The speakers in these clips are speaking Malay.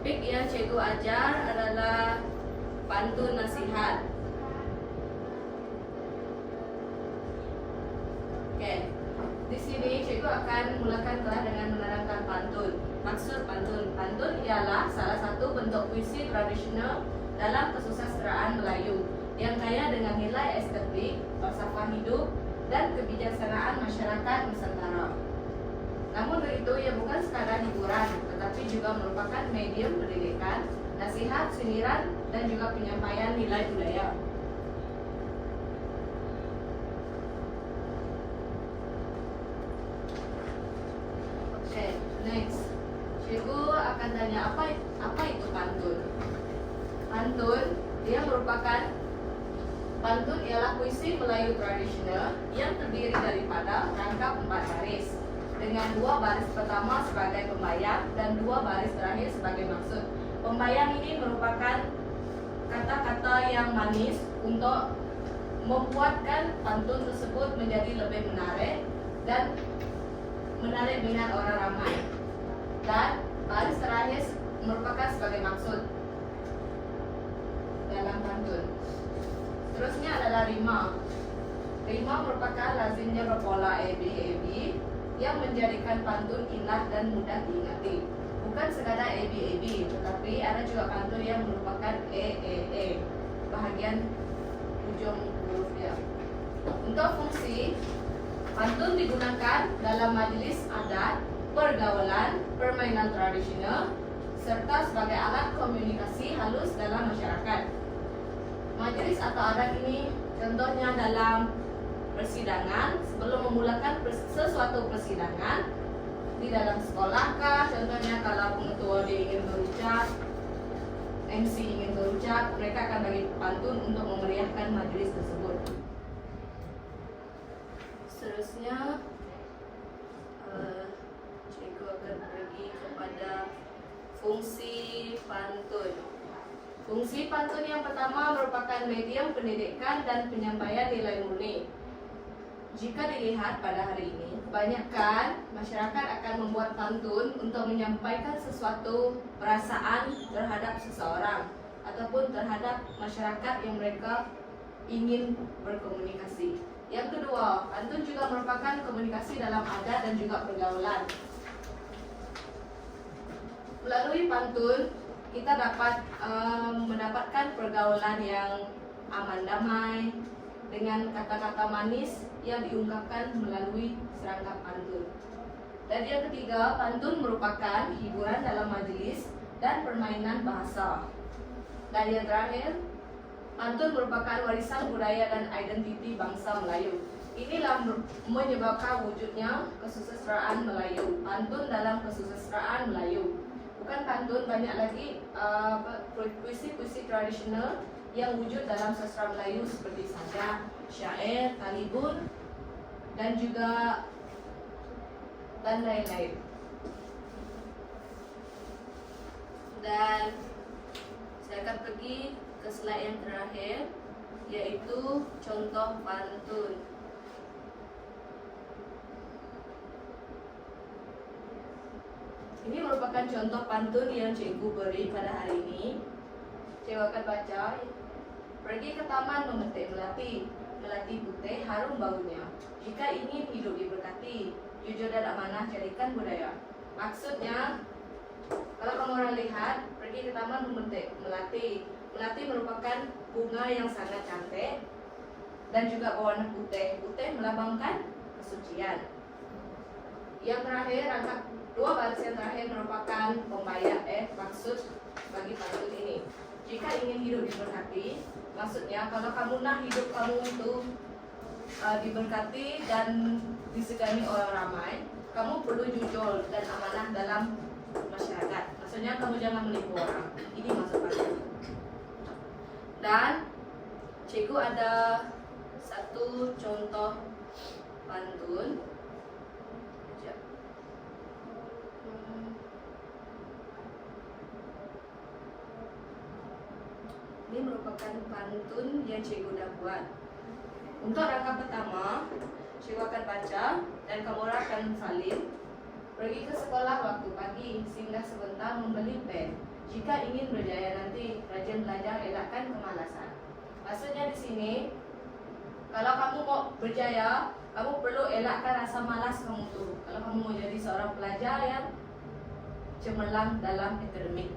Topik yang cikgu ajar adalah pantun nasihat. Oke, di sini cikgu akan mulakan kelas dengan menerangkan pantun. Maksud pantun, pantun ialah salah satu bentuk puisi tradisional dalam kesusastraan Melayu yang kaya dengan nilai estetik, falsafah hidup, dan kebijaksanaan masyarakat Nusantara. Namun begitu, ia bukan sekadar hiburan, tetapi juga merupakan medium pendidikan, nasihat, sindiran, dan juga penyampaian nilai budaya. Oke, next. Cikgu akan tanya apa itu pantun. Pantun ialah puisi Melayu tradisional yang terdiri daripada rangkap 4 baris dengan 2 baris pertama sebagai pembayang dan 2 baris terakhir sebagai maksud. Pembayang ini merupakan kata-kata yang manis untuk membuatkan pantun tersebut menjadi lebih menarik dan menarik minat orang ramai. Dan baris terakhir merupakan sebagai maksud dalam pantun. Seterusnya adalah rima. Rima merupakan lazimnya berpola AB yang menjadikan pantun indah dan mudah diingati. Bukan sekadar AB, tetapi ada juga pantun yang merupakan E, bahagian ujung huruf dia. Untuk fungsi, pantun digunakan dalam majelis adat, pergaulan, permainan tradisional, serta sebagai alat komunikasi halus dalam masyarakat. Majelis atau adat ini contohnya dalam persidangan, sebelum memulakan sesuatu persidangan di dalam sekolah kah, contohnya kalau pengetua dia ingin berucap, MC ingin berucap, mereka akan bagi pantun untuk memeriahkan majelis tersebut. Seterusnya cikgu akan pergi kepada fungsi pantun. Fungsi pantun yang pertama merupakan medium pendidikan dan penyampaian nilai murni. Jika dilihat pada hari ini, kebanyakan masyarakat akan membuat pantun untuk menyampaikan sesuatu perasaan terhadap seseorang ataupun terhadap masyarakat yang mereka ingin berkomunikasi. Yang kedua, pantun juga merupakan komunikasi dalam adat dan juga pergaulan. Melalui pantun, kita dapat mendapatkan pergaulan yang aman damai dengan kata-kata manis yang diungkapkan melalui serangkap pantun. Dan yang ketiga, pantun merupakan hiburan dalam majelis dan permainan bahasa. Dan yang terakhir, pantun merupakan warisan budaya dan identiti bangsa Melayu. Inilah menyebabkan wujudnya kesusastraan Melayu. Pantun dalam kesusastraan Melayu. Bukan pantun, banyak lagi puisi-puisi tradisional yang wujud dalam sastra Melayu seperti sajak, syair, talibun, dan juga dan lain-lain. Dan saya akan pergi ke slide yang terakhir, yaitu contoh pantun. Ini merupakan contoh pantun yang cikgu beri pada hari ini. Cikgu akan baca. Pergi ke taman memetik melati, melati putih harum baunya. Jika ingin hidup diberkati, jujur dan amanah jadikan budaya. Maksudnya, kalau kamu orang lihat, pergi ke taman memetik melati. Melati merupakan bunga yang sangat cantik dan juga berwarna putih. Putih melambangkan kesucian. Yang terakhir, angka 2 baris yang terakhir merupakan pembayang maksud bagi pantun ini. Jika ingin hidup diberkati, maksudnya kalau kamu nak hidup kamu itu diberkati dan disegani orang ramai, kamu perlu jujur dan amanah dalam masyarakat. Maksudnya kamu jangan menipu orang. Ini maksud pantun. Dan cikgu ada satu contoh pantun. Ini merupakan pantun yang cikgu dah buat. Untuk rangka pertama, cikgu akan baca dan kamu akan salin. Pergi ke sekolah waktu pagi, singgah sebentar membeli pen. Jika ingin berjaya nanti, rajin belajar, elakkan kemalasan. Maksudnya di sini, kalau kamu mau berjaya, kamu perlu elakkan rasa malas kamu tuh. Kalau kamu mau jadi seorang pelajar yang cemerlang dalam akademik.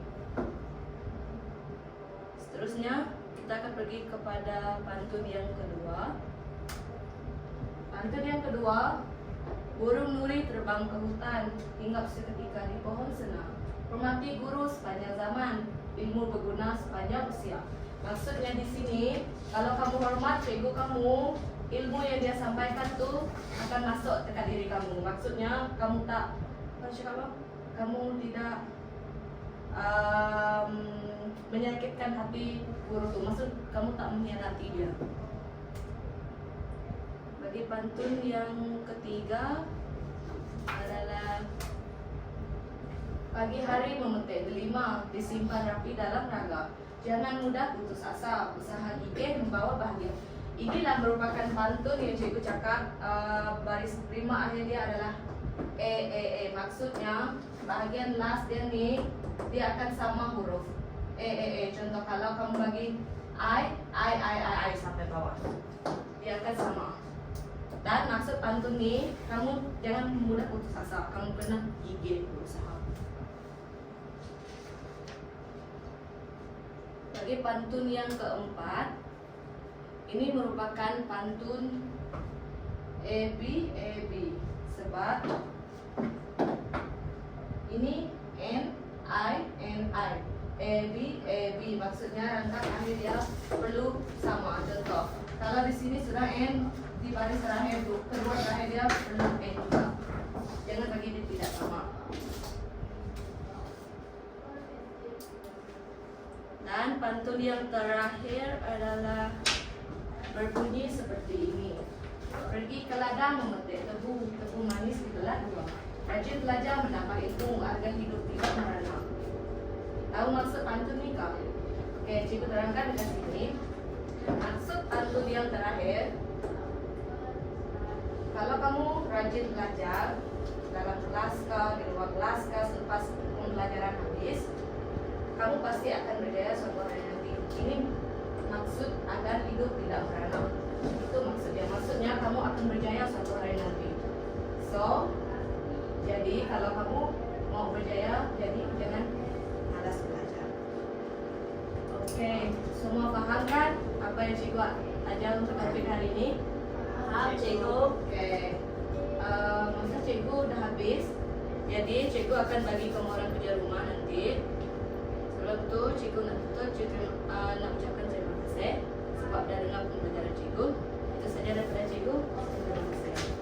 Seterusnya, kita akan pergi kepada pantun yang kedua. Pantun yang kedua, burung nuri terbang ke hutan, hinggap seketika di pohon senang. Hormati guru sepanjang zaman, ilmu berguna sepanjang usia. Maksudnya di sini, kalau kamu hormat cikgu kamu, ilmu yang dia sampaikan tuh akan masuk ke diri kamu. Maksudnya kamu tak, kamu tidak menyakitkan hati guru tuh. Maksud kamu tak mengkhianati dia. Bagi pantun yang ketiga adalah pagi hari memetik delima, disimpan rapi dalam raga. Jangan mudah putus asa, usaha gigih membawa bahagia. Inilah merupakan pantun yang cikgu cakap baris prima akhir dia adalah e. Maksudnya bahagian last dia nih dia akan sama huruf e. Contoh kalau kamu bagi I sampai bawah, dia akan sama. Dan maksud pantun nih, kamu jangan mudah putus asa, kamu kena gigih berusaha. Bagi pantun yang keempat, ini merupakan pantun Ebi, sebab ini I. Ebi, maksudnya rangkaian akhir dia perlu sama. Contoh, kalau di sini sudah N, di baris terakhir kedua terakhir dia perlu N juga. Jangan bagi dia tidak sama. Dan pantun yang terakhir adalah berbunyi seperti ini. Pergi ke ladang memetik tebu manis dibelah dua. Rajin belajar menambah ilmu agar hidup tidak merana. Tahu maksud pantun ni kau? Oke, cikgu terangkan dekat sini. Maksud pantun yang terakhir, kalau kamu rajin belajar dalam kelas kau, di luar kelas kau, selepas pembelajaran habis, kamu pasti akan berjaya suatu hari nanti. Ini maksud agar hidup tidak merana. Itu maksudnya. Maksudnya kamu akan berjaya suatu hari nanti. So, jadi kalau kamu mau berjaya, jadi jangan malas belajar. Oke, semua paham kan apa yang cikgu ajar untuk topik hari ini? Paham cikgu. Oke, masa cikgu udah habis. Jadi cikgu akan bagi kamu orang kerja rumah nanti. Sebelum itu cikgu nak tutup, cikgu nak ucapkan terima kasih sebab dah dengar pembelajaran cikgu. Itu saja daripada cikgu. Terima kasih.